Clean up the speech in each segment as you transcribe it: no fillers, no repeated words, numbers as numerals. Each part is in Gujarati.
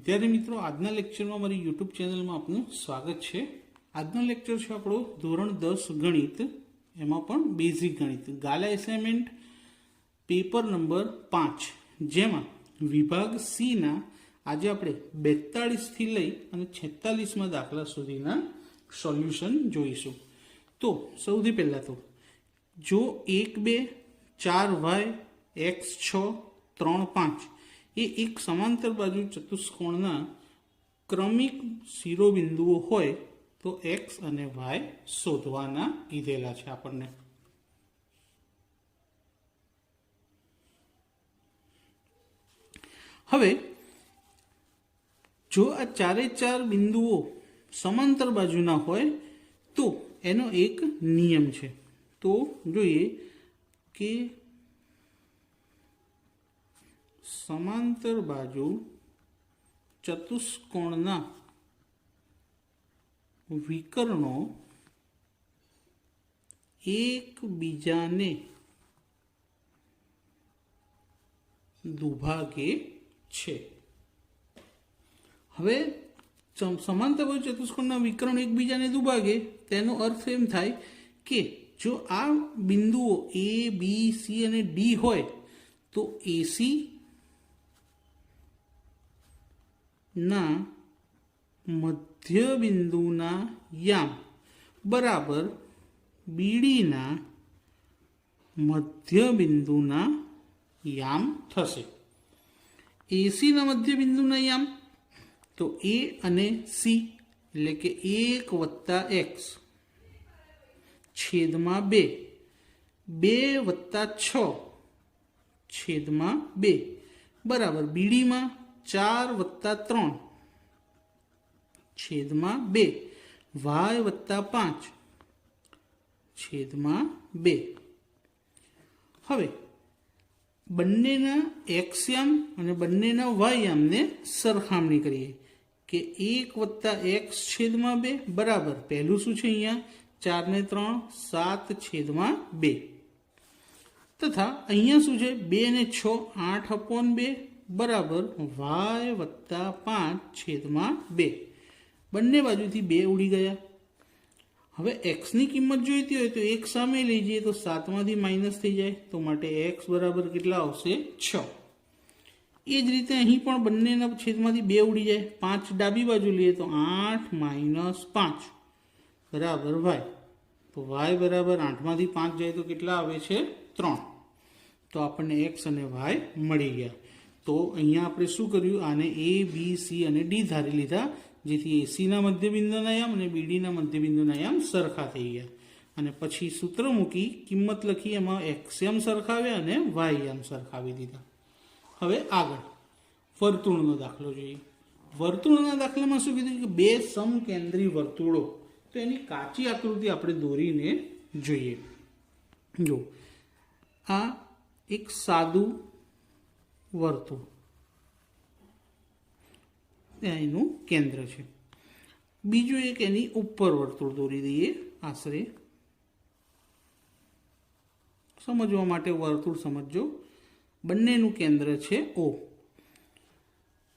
વિદ્યાર્થી મિત્રો, આજના લેક્ચરમાં મારી યુટ્યુબ ચેનલમાં આપનું સ્વાગત છે। આજનો લેક્ચર છે આપણો ધોરણ 10 ગણિત, એમાં પણ બેઝિક ગણિત, ગાલા એસાઇનમેન્ટ પેપર નંબર 5, જેમાં વિભાગ સી ના આજે આપણે 42 થી લઈ અને 46માં દાખલા સુધીના સોલ્યુશન જોઈશું। તો સૌથી પહેલા તો જો 1 2 4y x 6 3 5 એ એક સમાંતર બાજુ ચતુષ્કોણના ક્રમિક શિરોબિંદુઓ હોય તો x અને y શોધવાના કીધેલા છે આપણને। હવે જો આ ચારે ચાર બિંદુઓ સમાંતર બાજુના હોય તો એનો એક નિયમ છે। તો જોઈએ કે समांतर बाजू चतुष्कोणना विकर्णों एक बीजाने दुभागे छे। हवे समांतर बाजू चतुष्कोणना विकर्ण एक बीजाने दुभागे तेनो अर्थ एम थाय के जो आ बिंदुओ ए बी सी अने डी होय तो एसी ना मध्य बिंदुना याम बराबर बीडी ना मध्य बिंदुना याम थशे। एसी ना मध्य बिंदुना याम तो ए अने सी एटले के 1 + x छेदमा 2 2 + 6 छेदमा 2 बराबर बीडी में 4 + 3 छेदमा 2 y + 5 छेदमा 2। हवे बन्नेना x याम अने बन्नेना y याम ने सरखामणी करीए के 1 + x छेदमा 2 बराबर पहलू शुं छे अहींया 4 ने 3 7 छेदमा 2 तथा अहींया शुं छे 2 ने 6 8/2 बराबर y + 5 छेदमा 2। बंने बाजू थी 2 उड़ी गया। हवे x नी किंमत जोईती होय तो एक सामे लई जईए तो 7 मांथी माइनस थई जाए तो माटे x बराबर केटला आवशे 6। ए ज रीते अहीं पण बंनेना छेदमांथी 2 उड़ी जाए 5 डाबी बाजू लीए तो 8 - 5 बराबर y। तो y बराबर 8 मांथी 5 जाए तो केटला आवे छे 3। तो आपणे x अने y मळी गया। तो अहींया आपणे शुं कर्युं आने ए बी सी अने डी धारी लीधा जेथी एसी ना मध्यबिंदुना याम अने बीडी ना मध्यबिंदुना याम सरखा थई गया। अने पछी सूत्र मूकी किंमत लखी एमां एक्स याम सरखाव्या अने वाय याम सरखावी दीधा। हवे आगळ वर्तुळनो दाखलो जोईए। वर्तुळना दाखलामां शुं कीधुं के बे समकेंद्री वर्तुळो तो एनी काची आकृति आपणे दोरीने जोईए। जो आ एक सादुं वर्तुळ एનું કેન્દ્ર છે। બીજું એક એની ઉપર વર્તુળ દોરી દઈએ આશરે સમજવા માટે વર્તુળ સમજો। બંનેનું કેન્દ્ર છે O।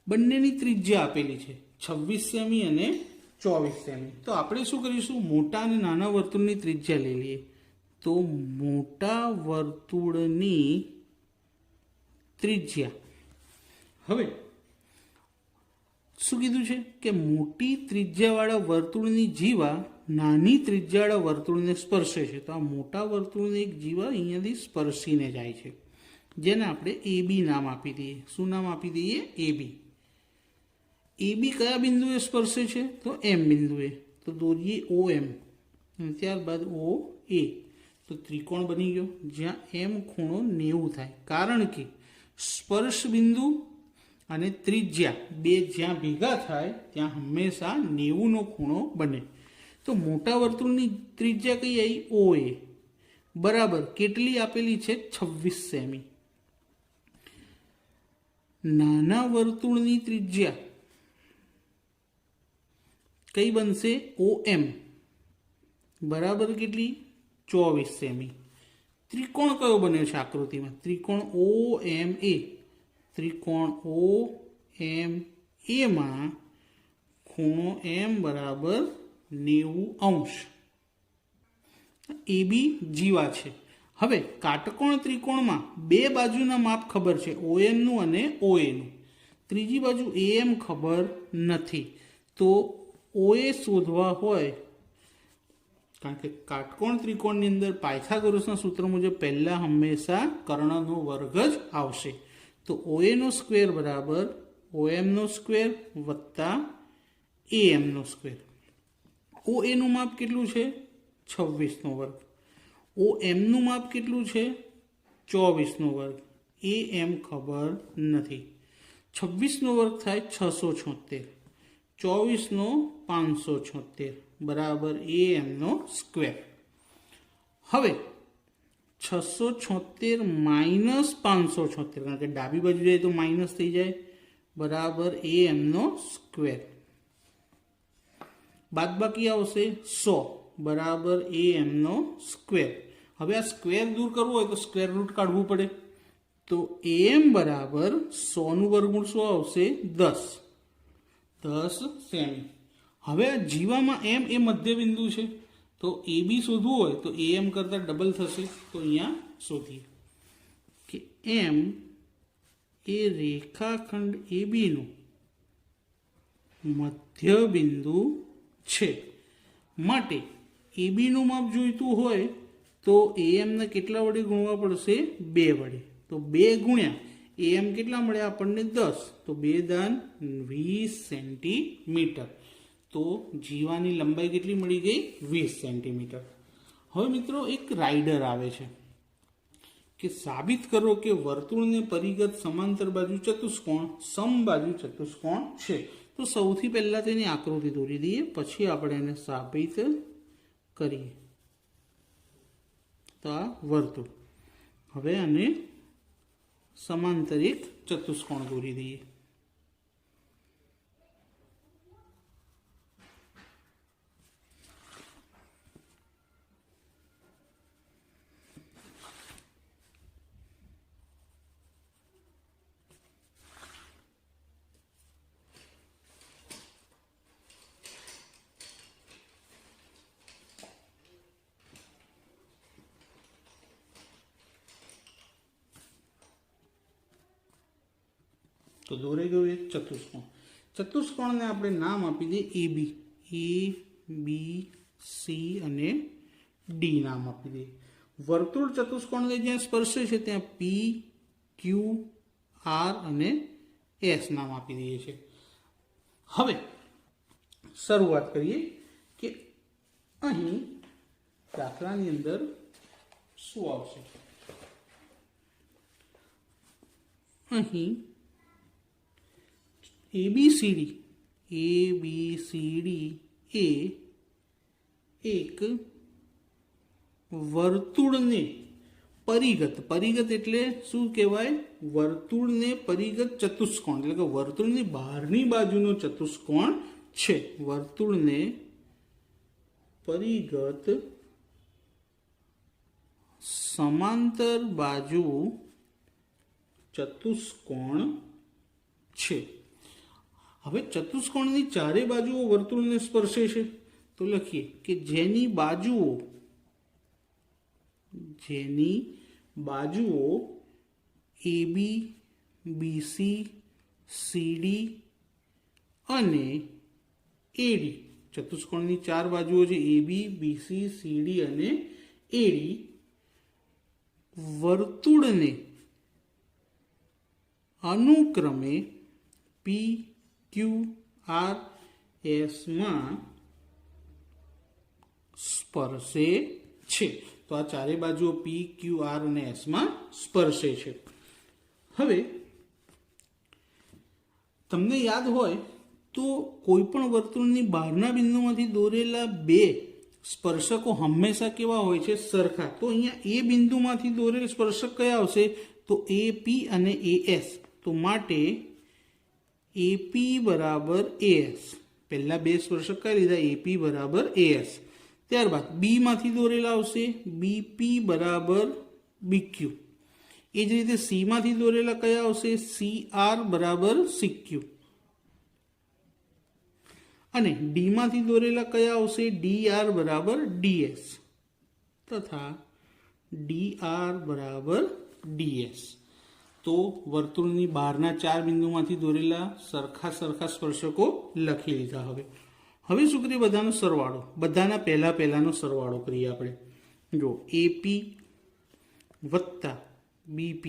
બંનેની ત્રિજ્યા આપેલી છે 26 સેમી અને 24 સેમી। તો આપણે શું કરીશું મોટા અને નાના વર્તુળની ત્રિજ્યા લઈ લઈએ। તો મોટા વર્તુળની ત્રિજ્યા હવે શું કીધું છે કે મોટી ત્રિજ્યાવાળા વર્તુળની જીવા નાની ત્રિજ્યાવાળા વર્તુળને સ્પર્શે છે। તો આ મોટા વર્તુળની એક જીવા અહીંયાથી સ્પર્શીને જાય છે જેને આપણે AB નામ આપી દઈએ। શું નામ આપી દઈએ AB। AB કયા બિંદુએ સ્પર્શે છે તો M બિંદુએ। તો દોરીએ OM અને ત્યારબાદ OA। તો ત્રિકોણ બની ગયો જ્યાં M ખૂણો 90 થાય કારણ કે સ્પર્શ બિંદુ અને ત્રિજ્યા બે જ્યાં ભેગા થાય ત્યાં હંમેશા 90 નો ખૂણો બને। તો મોટા વર્તુળની ત્રિજ્યા કઈ આવી OA બરાબર કેટલી આપેલી છે 26 સેમી। નાના વર્તુળની ત્રિજ્યા કઈ બનશે OM બરાબર કેટલી 24 સેમી। ત્રિકોણ કયો બન્યો છે આકૃતિમાં ત્રિકોણ OMA। त्रिकोण ओ एम એમાં ખૂણો એમ બરાબર 90°. એ બી જીવા છે. હવે કાટકોણ ત્રિકોણમાં બે બાજુના માપ ખબર છે, OM નું અને OA નું. ત્રીજી બાજુ AM ખબર નથી. તો OA શોધવા હોય, કારણ કે કાટકોણ ત્રિકોણની અંદર પાયથાગોરસના સૂત્ર મુજબ પહેલા હંમેશા કર્ણનો વર્ગ જ આવશે. તો OA નો સ્ક્વેર બરાબર OM નો સ્ક્વેર વત્તા AM નો સ્ક્વેર. OA નું માપ કેટલું છે? 26 નો વર્ગ. OM નું માપ કેટલું છે? 24 નો વર્ગ. AM ખબર નથી. 26 નો વર્ગ થાય 676, 24 નો 576 બરાબર AM નો સ્ક્વેર. હવે 676 માઇનસ 576, કારણ કે ડાબી બાજુ જાય તો માઇનસ થઈ જાય, બરાબર AM નો સ્ક્વેર. બાદબાકી આવશે 100 બરાબર AM નો સ્ક્વેર. હવે આ સ્ક્વેર દૂર કરવું હોય તો સ્ક્વેર રૂટ કાઢવું પડે. તો AM બરાબર 100 નું વર્ગમૂળ શું આવશે? 10 સેમી. હવે આ જીવામાં M એ મધ્યબિંદુ છે, તો AB શોધવું હોય તો AM કરતાં ડબલ થશે. તો અહીંયા શોધીએ કે M એ રેખાખંડ AB નું મધ્યબિંદુ છે. માટે AB નું માપ જોઈતું હોય તો AM ને કેટલા વડે ગુણવા પડશે? 2 વડે. તો 2 ગુણ્યા AM કેટલા મળે આપણને? 10. તો 2 દાન 20 સેન્ટીમીટર. તો જીવાની લંબાઈ કેટલી મળી ગઈ? 20 સેન્ટીમીટર. હવે મિત્રો એક રાઇડર આવે છે કે સાબિત કરો કે વર્તુળને પરિગત સમાંતર બાજુ ચતુષ્કોણ સમબાજુ ચતુષ્કોણ છે. તો સૌથી પહેલા તેની આકૃતિ દોરી દઈએ, પછી આપણે એને સાબિત કરીએ. તો આ વર્તુળ. હવે આને સમાંતર એક ચતુષ્કોણ દોરી દઈએ. તો દોરાઈ ગયું એક ચતુષ્કોણ. ચતુષ્કોણને આપણે નામ આપી દઈએ AB. A, B, C અને D નામ આપી દઈએ. વર્તુળ ચતુષ્કોણને જ્યાં સ્પર્શે છે ત્યાં P, Q, R અને S નામ આપી દઈએ છીએ. હવે શરૂઆત કરીએ કે અહીં દાખલાની અંદર શું આવશે. અહીં ABCD એ એક વર્તુળને પરિગત એટલે શું કહેવાય? વર્તુળને પરિગત ચતુષ્કોણ, એટલે કે વર્તુળની બહારની બાજુનો ચતુષ્કોણ છે. વર્તુળને પરિગત સમાંતર બાજુ ચતુષ્કોણ છે. હવે ચતુષ્કોણની ચારે બાજુઓ વર્તુળને સ્પર્શે છે. તો લખીએ કે જેની બાજુઓ AB, BC, CD અને AD, ચતુષ્કોણની ચાર બાજુઓ છે AB, BC, CD અને AD, વર્તુળને અનુક્રમે P, Q, R, S માં સ્પર્શે છે. તો આ ચારે બાજુઓ P, Q, R અને S માં સ્પર્શે છે. હવે તમને યાદ હોય તો કોઈ પણ વર્તુળની બહારના બિંદુમાંથી દોરેલા બે સ્પર્શકો હંમેશા કેવા હોય છે? સરખા. તો અહીંયા એ બિંદુમાંથી દોરેલ સ્પર્શક કયા આવશે? તો AP અને AS. તો માટે AP બરાબર AS. પહેલા બે સ્પર્શક કઈ લીધા? AP બરાબર AS. ત્યારબાદ બી માંથી દોરેલા આવશે BP બરાબર BQ. એ જ રીતે સી માંથી દોરેલા કયા આવશે? CR બરાબર CQ. અને ડીમાંથી દોરેલા કયા આવશે? DR બરાબર DS તથા DR બરાબર DS. તો વર્તુળની બહારના 4 બિંદુમાંથી દોરેલા સરખા સરખા સ્પર્શકો લખી લીધા. હવે શું કરીએ? બધાનો સરવાળો, બધાના પહેલાનો સરવાળો કરીએ આપણે. જો AP વત્તા BP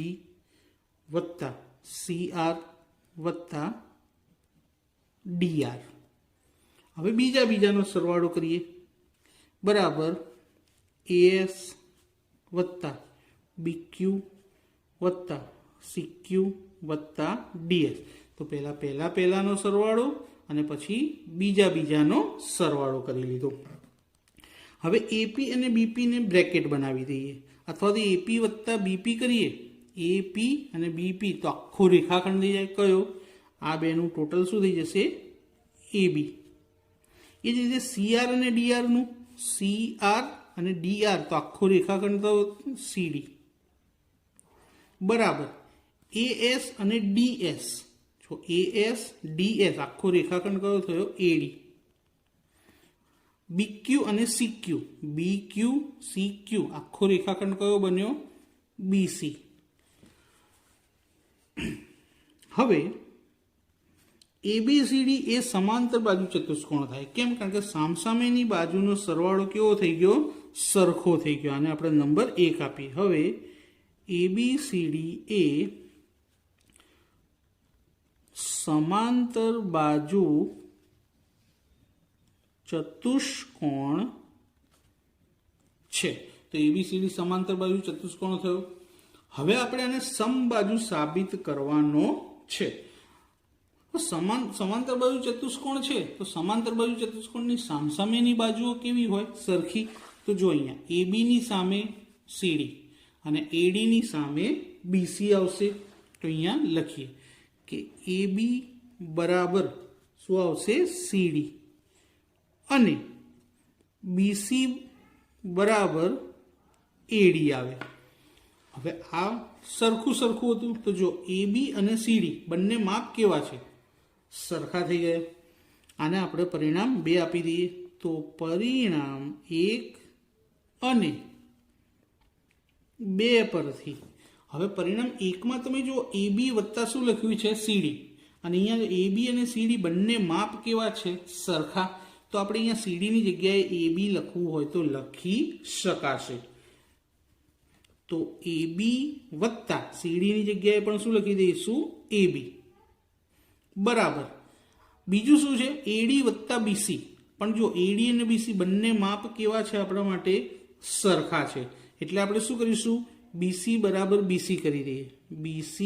વત્તા CR વત્તા DR. હવે બીજાનો સરવાળો કરીએ બરાબર AS વત્તા BQ વત્તા CQ વત્તા DS. તો પહેલાનો સરવાળો અને પછી બીજાનો સરવાળો કરી લીધો. હવે AP અને BP ને બ્રેકેટ બનાવી દઈએ, અથવા તો AP વત્તા BP કરીએ. AP અને BP તો આખો રેખાખંડ થઈ જાય કયો? આ બેનું ટોટલ શું થઈ જશે? AB. એ જ રીતે CR અને DR નું, CR અને DR તો આખો રેખાખંડ તો CD બરાબર AS અને DS. જો AS DS આખો રેખાખંડ કયો થયો? AD. BQ અને CQ, BQ CQ આખો રેખાખંડ કયો બન્યો? BC. હવે ABCD એ સમાંતર બાજુ ચતુષ્કોણ થાય. કેમ? કારણ કે સામસામેની બાજુનો સરવાળો કેવો થઈ ગયો? સરખો થઈ ગયો. આને આપણે નંબર 1 આપીએ. હવે ABCD એ સમાંતર બાજુ ચતુષ્કોણ છે. તો ABCD સમાંતર બાજુ ચતુષ્કોણ થયો. હવે આપણે આને સમબાજુ સાબિત કરવાનો છે. સમાંતર બાજુ ચતુષ્કોણ છે તો સમાંતર બાજુ ચતુષ્કોણની સામસામેની બાજુઓ કેવી હોય? સરખી. તો જો અહીંયા AB ની સામે CD અને AD ની સામે BC આવશે. તો અહીંયા લખીએ કે AB બરાબર શું આવશે? CD અને BC બરાબર AD આવે. હવે આ સરખું હતું. તો જો AB અને CD બંને માપ કેવા છે? સરખા થઈ ગયા. આને આપણે પરિણામ 2 આપી દઈએ. તો પરિણામ 1 અને 2 પરથી હવે પરિણામ 1 માં તમે જો AB વત્તા શું લખ્યું છે? CD. અને અહીંયા AB અને CD બંને માપ કેવા છે? સરખા. તો આપણે અહીંયા CD ની જગ્યાએ AB લખવું હોય તો લખી શકાશે. તો AB વત્તા CD ની જગ્યાએ પણ શું લખી દઈશું? AB બરાબર. બીજું શું છે? AD વત્તા BC. પણ જો AD અને BC બંને માપ કેવા છે? આપણા માટે સરખા છે. એટલે આપણે શું કરીશું? BC બરાબર BC કરી દઈએ. BC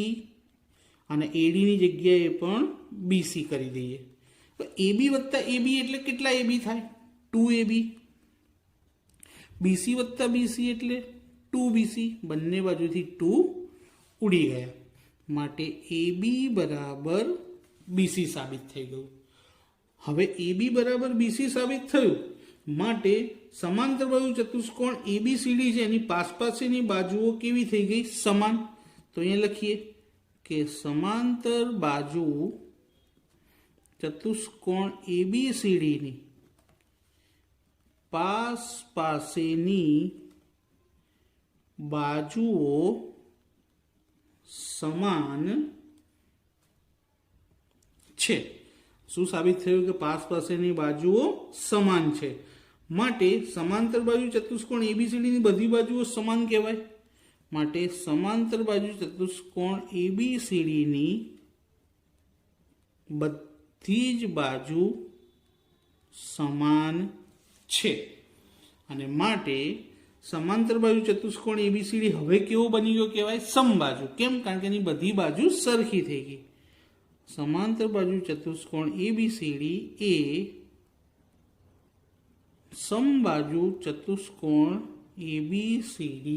અને AD ની જગ્યાએ પણ BC કરી દઈએ. તો AB વત્તા AB એટલે કેટલા AB થાય? 2AB. BC વત્તા BC એટલે 2BC. બંને બાજુથી 2 ઉડી ગયા. માટે AB બરાબર BC સાબિત થઈ ગયું. હવે AB બરાબર BC સાબિત થયું માટે સમાંતર બાજુ ચતુષ્કોણ ABCD છે એની પાસપાસની બાજુઓ કેવી થઈ ગઈ? સમાન. તો અહીંયા લખીએ કે સમાંતર બાજુ ચતુષ્કોણ ABCD ની પાસેની બાજુઓ સમાન છે. શું સાબિત થયું? કે પાસેની બાજુઓ સમાન છે. માટે સમાંતર બાજુ ચતુષ્કોણ ABCD ની બધી બાજુઓ સમાન કહેવાય. માટે સમાંતર બાજુ ચતુષ્કોણ ABCD ની બધી જ બાજુ સમાન છે. અને માટે સમાંતર બાજુ ચતુષ્કોણ ABCD હવે કેવો બની ગયો કહેવાય? સમબાજુ. કેમ? કારણ કે એની બધી બાજુ સરખી થઈ ગઈ. સમાંતર બાજુ ચતુષ્કોણ ABCD એ સમબાજુ ચતુષ્કોણ ABCD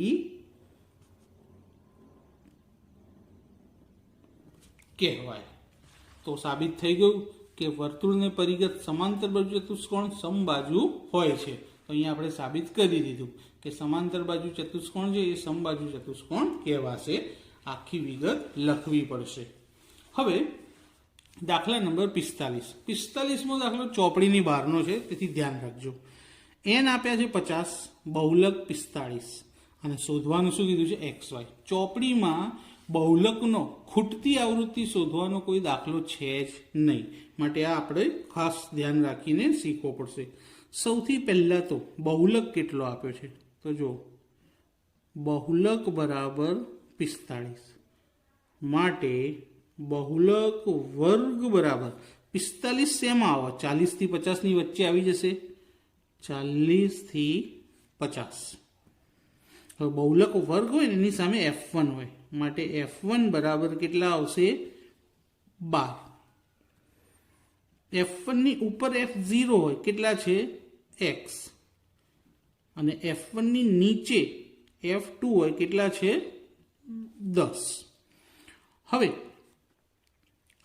કહેવાય. તો સાબિત થઈ ગયું કે વર્તુળને પરિગત સમાંતર બાજુ ચતુષ્કોણ સમબાજુ હોય છે. તો અહીંયા આપણે સાબિત કરી દીધું કે સમાંતર બાજુ ચતુષ્કોણ છે એ સમબાજુ ચતુષ્કોણ કહેવાશે. આખી વિગત લખવી પડશે. હવે દાખલા નંબર 45. 45મો દાખલો ચોપડીની બહારનો છે, તેથી ધ્યાન રાખજો. એન આપ્યા છે 50, બહુલક 45 અને શોધવાનું શું કીધું છે? XY. ચોપડીમાં બહુલકનો ખૂટતી આવૃત્તિ શોધવાનો કોઈ દાખલો છે જ નહીં, માટે આ આપણે ખાસ ધ્યાન રાખીને શીખવો પડશે. સૌથી પહેલા તો બહુલક કેટલો આપ્યો છે? તો જો બહુલક બરાબર 45, માટે બહુલક વર્ગ બરાબર 45 શેમાં આવે? 40 થી 50 ની વચ્ચે આવી જશે. 40 થી 50. હવે બહુલક વર્ગ હોય ને એની સામે F1 હોય, માટે F1 બરાબર કેટલા આવશે? 12. F1 ની ઉપર F0 હોય, કેટલા છે? X. અને F1 ની નીચે F2 હોય, કેટલા છે? 10. હવે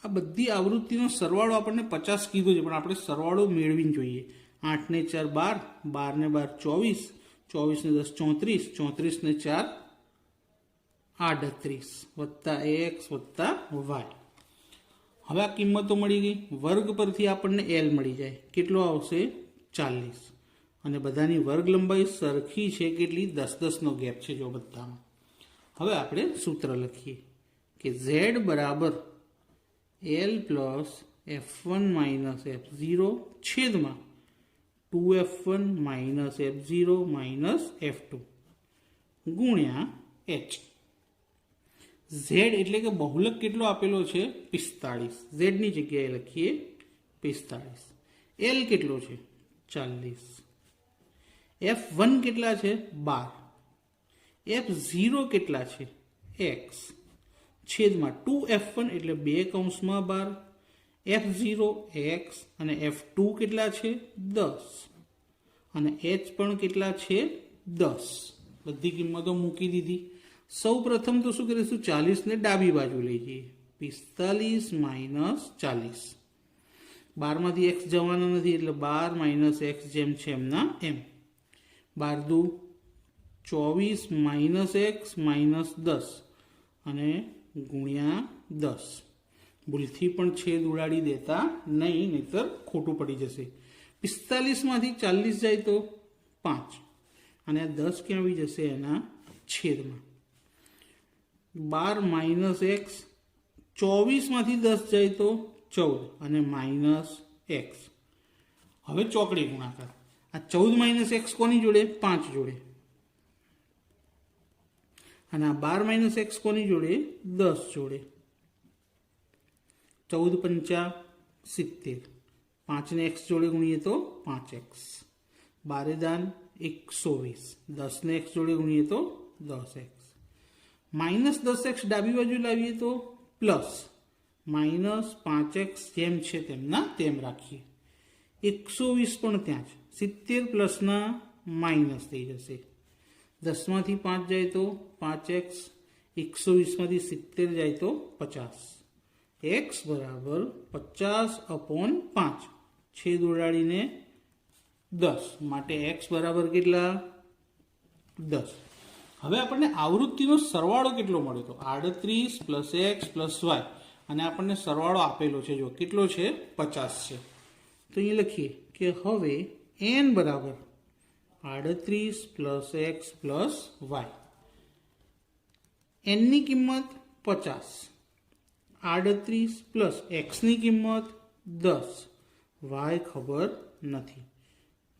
આ બધી આવૃત્તિનો સરવાળો આપણને 50 કીધો છે, પણ આપણે સરવાળો મેળવીને જોઈએ. 8 ને 4 12, 12 ને 12 24, 24 ને 10 34, 34 ને 4 38 વત્તા x વત્તા y. હવે આ કિંમતો મળી ગઈ. વર્ગ પરથી આપણને L મળી જાય. કેટલો આવશે? 40. અને બધાની વર્ગ લંબાઈ સરખી છે, કેટલી? 10 નો ગેપ છે જો બધામાં. હવે આપણે સૂત્ર લખીએ કે z બરાબર L plus F1 minus F0 છેદમાં 2F1 minus F0 minus F2 ગુણ્યા h. z એટલે કે બહુલક કેટલો આપેલો છે? 45. z ની જગ્યાએ લખીએ 45. L કેટલો છે? 40. F1 કેટલા છે? 12. F0 કેટલા છે? x છેદમાં 2F1 એટલે 2 કૌંસમાં 12, F0 x અને F2 કેટલા છે? 10 અને h પણ કેટલા છે? 10. બધી કિંમતો મૂકી દીધી. સૌ પ્રથમ તો શું કરીશું? 40 ને ડાબી બાજુ લઈ જઈએ. 45 માઇનસ 40. 12 માંથી x જવાનો નથી, એટલે 12 માઇનસ x જેમ છે એમના એમ. 12 દુ 24 માઇનસ x માઇનસ 10 અને ગુણ્યા 10. ભૂલથી પણ છેદ ઉડાડી દેતા નહીં, નહીતર ખોટું પડી જશે. 45 માંથી 40 જાય તો 5 અને 10 ક્યાં આવી જશે? એના છેદમાં. 12 માઇનસ x, 24 માંથી 10 જાય તો 14 અને માઇનસ x. હવે ચોકડી ગુણાકાર. આ 14 માઇનસ x કોની જોડે? 5 જોડે. અને આ 12 માઇનસ x કોની જોડે? 10 જોડે. 14 પંચા 70. 5 ને x જોડે ગુણીએ તો 5x. 12 દાન 120. 10 ને x જોડે ગુણીએ તો 10x. માઇનસ 10x ડાબી બાજુ લાવીએ તો પ્લસ માઇનસ 5x જેમ છે તેમના તેમ રાખીએ. 120 પણ ત્યાં જ. 70 પ્લસના માઇનસ થઈ જશે. 10 માંથી 5 જાય તો 5x, 120 માંથી 70 જાય તો 50. x બરાબર 50/5. છેદ ઉડાડીને 10, માટે x બરાબર કેટલા? 10. હવે આપણને આવૃત્તિનો સરવાળો કેટલો મળ્યો? તો 38 પ્લસ x પ્લસ y, અને આપણને સરવાળો આપેલો છે, જો કેટલો છે? 50 છે. તો અહીં લખીએ કે હવે n બરાબર 38 plus x plus y. n ની કિંમત 50, 38 પ્લસ x ની કિંમત 10, y ખબર નથી.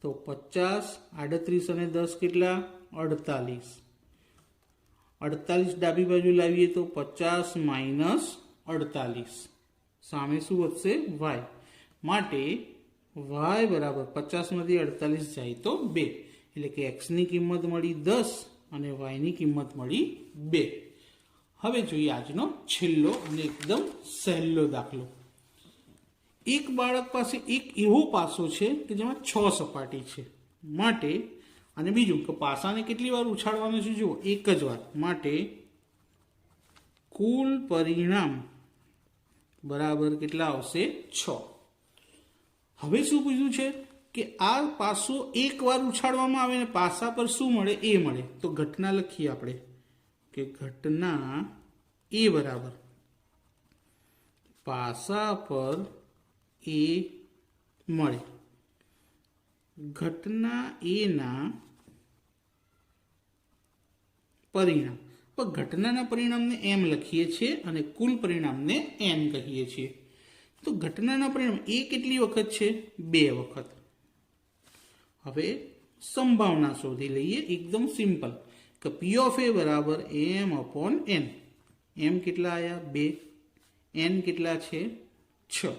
તો 50, 38 અને 10 કેટલા? 48. 48 ડાબી બાજુ લાવીએ તો 50 માઇનસ 48. સામે શું વધશે? y. માટે y બરાબર 50 માંથી 48 જાય તો 2. એટલે કે x ની કિંમત મળી 10 અને y ની કિંમત મળી 2. હવે જોઈએ આજનો છેલ્લો અને એકદમ સહેલો દાખલો. એક બાળક પાસે એક એવો પાસો છે કે જેમાં 6 સપાટી છે, માટે અને બીજું કે પાસાને કેટલી વાર ઉછાળવાનો છે? જુઓ, એક જ વાર. માટે કુલ પરિણામ બરાબર કેટલા આવશે? 6. હવે શું પૂછ્યું છે કે આ પાસો એક વાર ઉછાળવામાં આવે ને પાસા પર શું મળે? એ મળે. તો ઘટના લખીએ આપણે કે ઘટના એ બરાબર પાસા પર એ મળે. ઘટના એના પરિણામ. પણ ઘટનાના પરિણામને એમ લખીએ છીએ અને કુલ પરિણામને એન કહીએ છીએ. તો ઘટનાના પરિણામ એ કેટલી વખત છે? 2 વખત. હવે સંભાવના શોધી લઈએ, એકદમ સિમ્પલ, કે પી ઓફ એ બરાબર એમ અપોન એન. એમ કેટલા આવ્યા? 2. એન કેટલા છે? 6.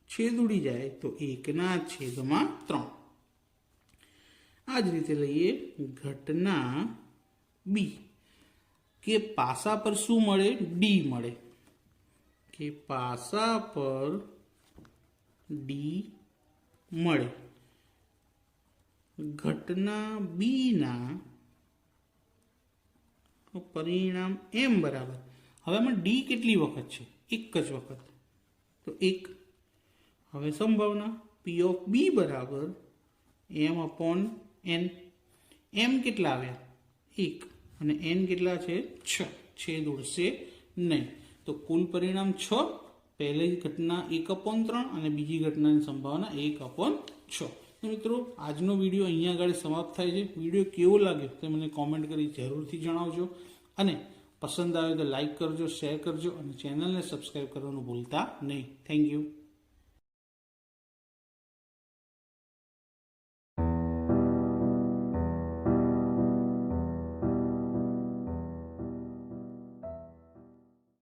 છેદ ઉડી જાય તો 1/3. આ જ રીતે લઈએ ઘટના બી, કે પાસા પર શું મળે? ડી મળે. કે પાસા પર ડી મળે. ઘટના બીના પરિણામ એમ બરાબર, હવે આમાં ડી કેટલી વખત છે? 1 જ વખત, તો 1. હવે સંભાવના પી ઓફ બી બરાબર એમ અપોન એન. એમ કેટલા આવ્યા? 1 અને એન કેટલા છે? 6. છેદ ઉડશે નહીં. તો કુલ પરિણામ 6. પહેલી ઘટના 1/3 અને બીજી ઘટનાની સંભાવના 1/6. તો મિત્રો, આજનો વિડીયો અહીંયા આગળ સમાપ્ત થાય છે. વિડીયો કેવો લાગ્યો તે મને કોમેન્ટ કરી જરૂરથી જણાવજો, અને પસંદ આવે તો લાઈક કરજો, શેર કરજો અને ચેનલને સબસ્ક્રાઈબ કરવાનું ભૂલતા નહીં. Thank you.